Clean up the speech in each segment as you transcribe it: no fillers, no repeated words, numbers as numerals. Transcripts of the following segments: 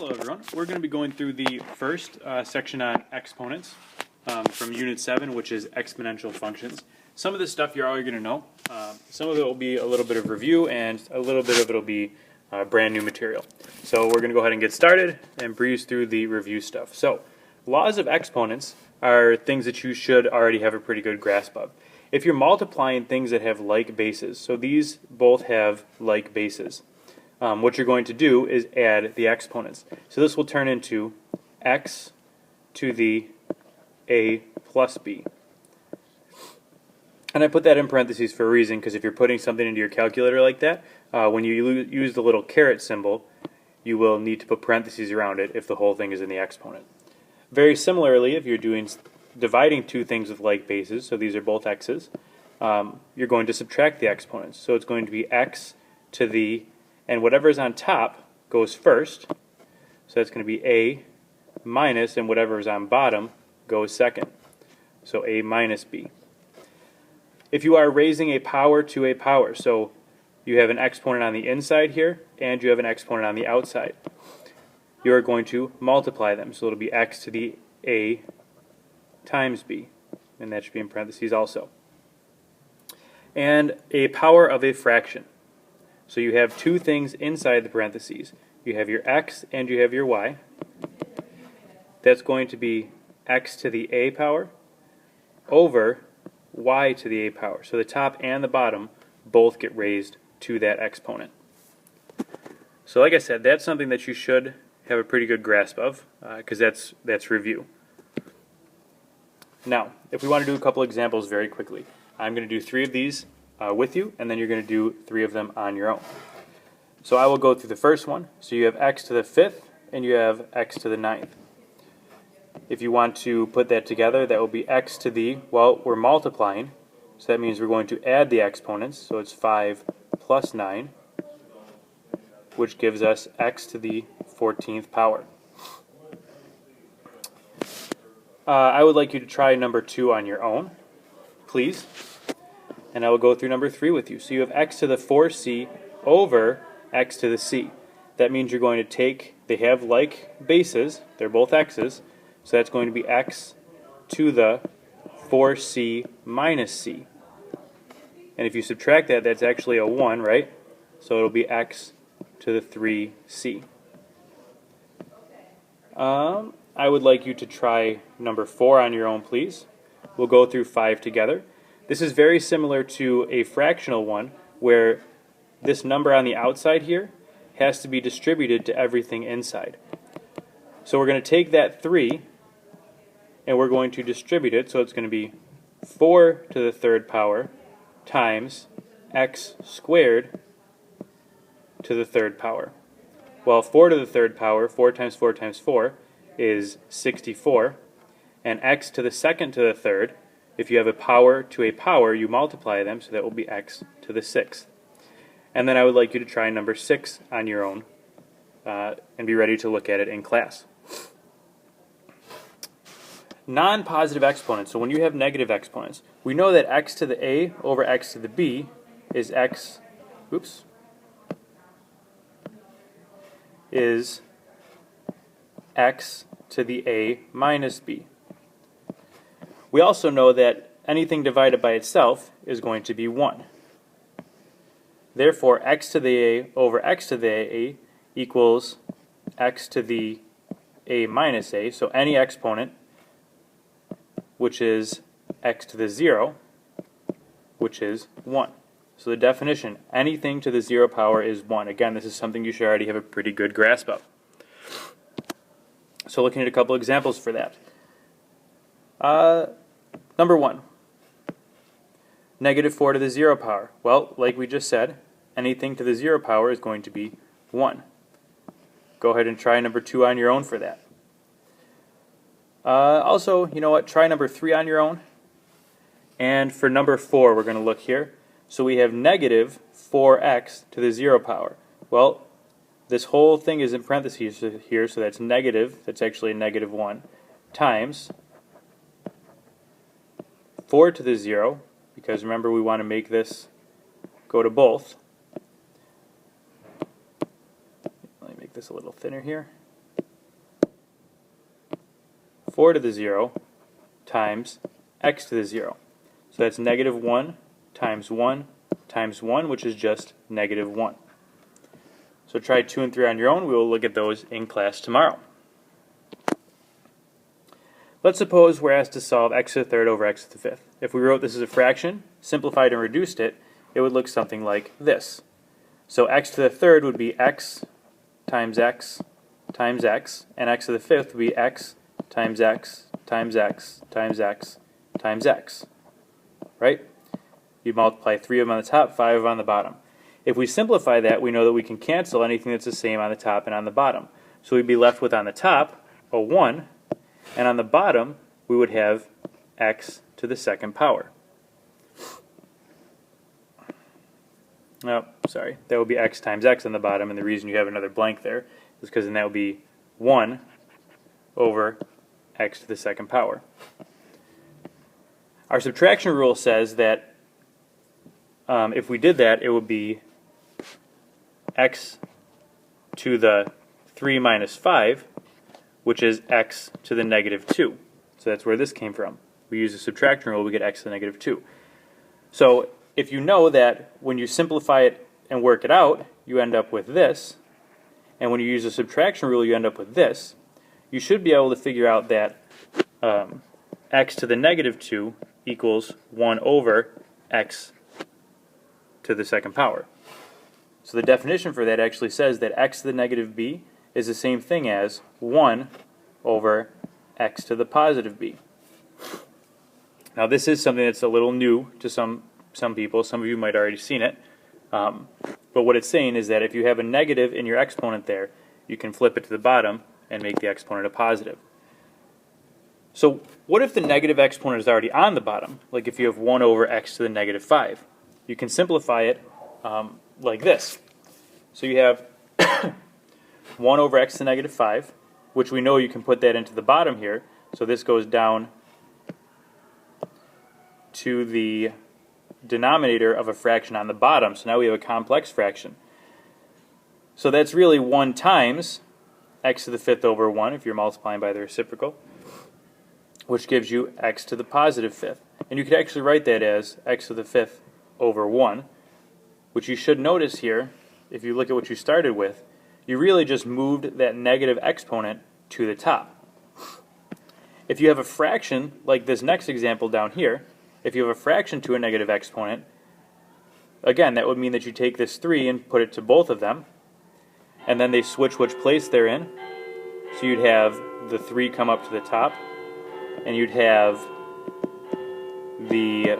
Hello everyone. We're going to be going through the first section on exponents from Unit 7, which is exponential functions. Some of this stuff you're already going to know. Some of it will be a little bit of review, and a little bit of it will be brand new material. So we're going to go ahead and get started and breeze through the review stuff. So laws of exponents are things that you should already have a pretty good grasp of. If you're multiplying things that have like bases, so these both have like bases, what you're going to do is add the exponents. So this will turn into x to the a plus b. And I put that in parentheses for a reason, because if you're putting something into your calculator like that, when you use the little caret symbol, you will need to put parentheses around it if the whole thing is in the exponent. Very similarly, if you're dividing two things with like bases, so these are both x's, you're going to subtract the exponents. So it's going to be x to the, and whatever is on top goes first, so that's going to be a minus, and whatever is on bottom goes second, so a minus b. If you are raising a power to a power, so you have an exponent on the inside here, and you have an exponent on the outside, you are going to multiply them, so it'll be x to the a times b, and that should be in parentheses also. And a power of a fraction. So you have two things inside the parentheses. You have your x and you have your y. That's going to be x to the a power over y to the a power. So the top and the bottom both get raised to that exponent. So like I said, that's something that you should have a pretty good grasp of, because that's review. Now, if we want to do a couple examples very quickly, I'm going to do 3 of these with you, and then you're going to do 3 of them on your own. So I will go through the first one. So you have x to the 5th, and you have x to the 9th. If you want to put that together, that will be x to the, well, we're multiplying, so that means we're going to add the exponents, so it's 5 plus 9, which gives us x to the 14th power. I would like you to try number 2 on your own, please. And I will go through number 3 with you. So you have x to the 4c over x to the c. That means you're going to take, they have like bases, they're both x's, so that's going to be x to the 4c minus c. And if you subtract that, that's actually a 1, right? So it'll be x to the 3c. I would like you to try number 4 on your own, please. We'll go through 5 together. This is very similar to a fractional one, where this number on the outside here has to be distributed to everything inside. So we're going to take that 3, and we're going to distribute it, so it's going to be 4 to the 3rd power times x squared to the 3rd power. Well, 4 to the 3rd power, 4 times 4 times 4, is 64, and x to the 2nd to the 3rd, if you have a power to a power, you multiply them, so that will be x to the 6th. And then I would like you to try number 6 on your own, and be ready to look at it in class. Non-positive exponents, so when you have negative exponents, we know that x to the a over x to the b is x, is x to the a minus b. We also know that anything divided by itself is going to be 1. Therefore, x to the a over x to the a equals x to the a minus a. So any exponent, which is x to the 0, which is 1. So the definition, anything to the 0 power is 1. Again, this is something you should already have a pretty good grasp of. So looking at a couple examples for that. Number 1, negative 4 to the 0 power. Well, like we just said, anything to the 0 power is going to be 1. Go ahead and try number 2 on your own for that. Also, you know what, try number 3 on your own. And for number 4, we're going to look here. So we have negative 4x to the 0 power. Well, this whole thing is in parentheses here, so that's negative, that's actually a negative 1, times 4 to the 0, because remember we want to make this go to both. Let me make this a little thinner here. 4 to the 0 times x to the 0. So that's negative 1 times 1 times 1, which is just negative 1. So try 2 and 3 on your own. We will look at those in class tomorrow. Let's suppose we're asked to solve x to the third over x to the fifth. If we wrote this as a fraction, simplified and reduced it, it would look something like this. So x to the third would be x times x times x, and x to the fifth would be x times x times x times x times x. Right? You multiply 3 of them on the top, 5 of them on the bottom. If we simplify that, we know that we can cancel anything that's the same on the top and on the bottom. So we'd be left with on the top a 1, and on the bottom we would have x to the second power. Oh, sorry, that would be x times x on the bottom, and the reason you have another blank there is because then that would be 1 over x to the second power. Our subtraction rule says that if we did that, it would be x to the 3 minus 5, which is x to the negative 2. So that's where this came from. We use the subtraction rule, we get x to the negative 2. So if you know that when you simplify it and work it out, you end up with this, and when you use the subtraction rule, you end up with this, you should be able to figure out that x to the negative 2 equals 1 over x to the second power. So the definition for that actually says that x to the negative b is the same thing as 1 over x to the positive b. Now this is something that's a little new to some people. Some of you might have already seen it. But what it's saying is that if you have a negative in your exponent there, you can flip it to the bottom and make the exponent a positive. So what if the negative exponent is already on the bottom? Like if you have 1 over x to the negative 5. You can simplify it like this. So you have 1 over x to the negative 5, which we know you can put that into the bottom here. So this goes down to the denominator of a fraction on the bottom. So now we have a complex fraction. So that's really 1 times x to the fifth over 1 if you're multiplying by the reciprocal, which gives you x to the positive fifth. And you could actually write that as x to the fifth over 1, which you should notice here, if you look at what you started with, you really just moved that negative exponent to the top. If you have a fraction, like this next example down here, if you have a fraction to a negative exponent, again, that would mean that you take this 3 and put it to both of them, and then they switch which place they're in. So you'd have the 3 come up to the top, and you'd have the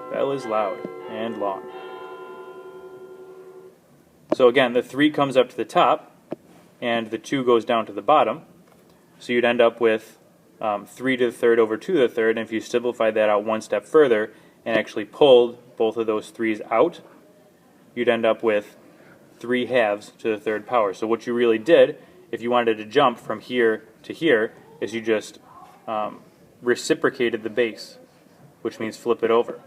bell is loud and long. So again, the 3 comes up to the top, and the 2 goes down to the bottom. So you'd end up with 3 to the third over 2 to the third, and if you simplify that out one step further and actually pulled both of those 3's out, you'd end up with 3 halves to the third power. So what you really did, if you wanted to jump from here to here, is you just reciprocated the base, which means flip it over.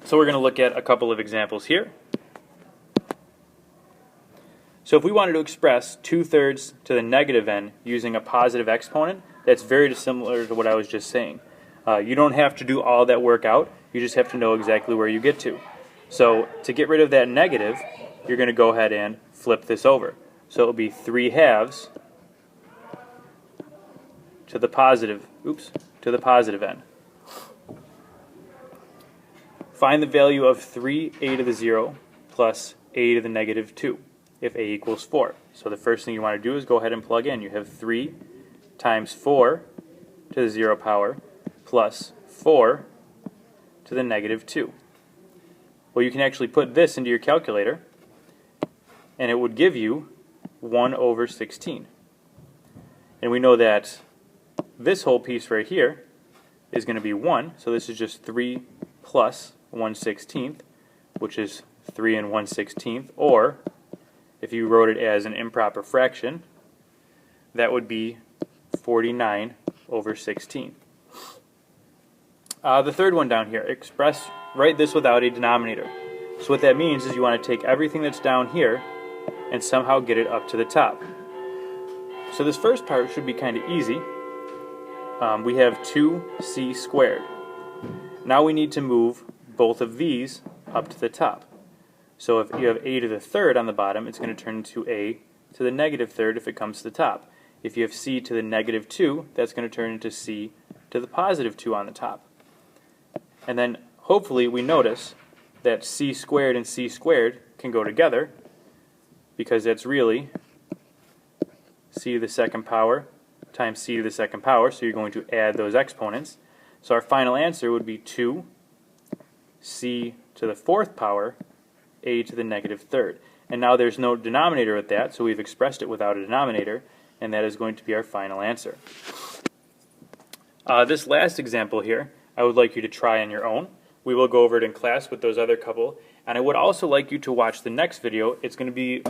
So we're going to look at a couple of examples here. So if we wanted to express 2/3 to the negative n using a positive exponent, that's very similar to what I was just saying. You don't have to do all that work out, you just have to know exactly where you get to. So to get rid of that negative, you're going to go ahead and flip this over. So it will be 3 halves to the positive, n. Find the value of 3a to the 0 plus a to the negative 2 if a equals 4. So the first thing you want to do is go ahead and plug in. You have 3 times 4 to the 0 power plus 4 to the negative 2. Well, you can actually put this into your calculator, and it would give you 1 over 16. And we know that this whole piece right here is going to be 1, so this is just 3 plus 1/16, which is 3 and 1/16, or if you wrote it as an improper fraction, that would be 49 over 16. The third one down here, write this without a denominator. So what that means is you want to take everything that's down here and somehow get it up to the top. So this first part should be kind of easy. We have 2c squared. Now we need to move both of these up to the top. So if you have a to the third on the bottom, it's going to turn into a to the negative third if it comes to the top. If you have c to the negative 2, that's going to turn into c to the positive 2 on the top. And then hopefully we notice that c squared and c squared can go together, because that's really c to the second power times c to the second power, so you're going to add those exponents. So our final answer would be 2c to the fourth power a to the negative third. And now there's no denominator with that, so we've expressed it without a denominator, and that is going to be our final answer. This last example here, I would like you to try on your own. We will go over it in class with those other couple, and I would also like you to watch the next video. It's going to be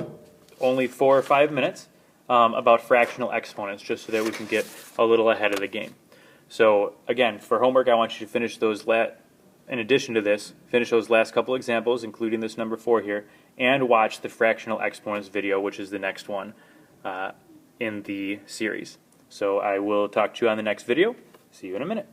only 4 or 5 minutes about fractional exponents, just so that we can get a little ahead of the game. So again, for homework, I want you to finish those in addition to this, finish those last couple examples, including this number 4 here, and watch the fractional exponents video, which is the next one in the series. So I will talk to you on the next video. See you in a minute.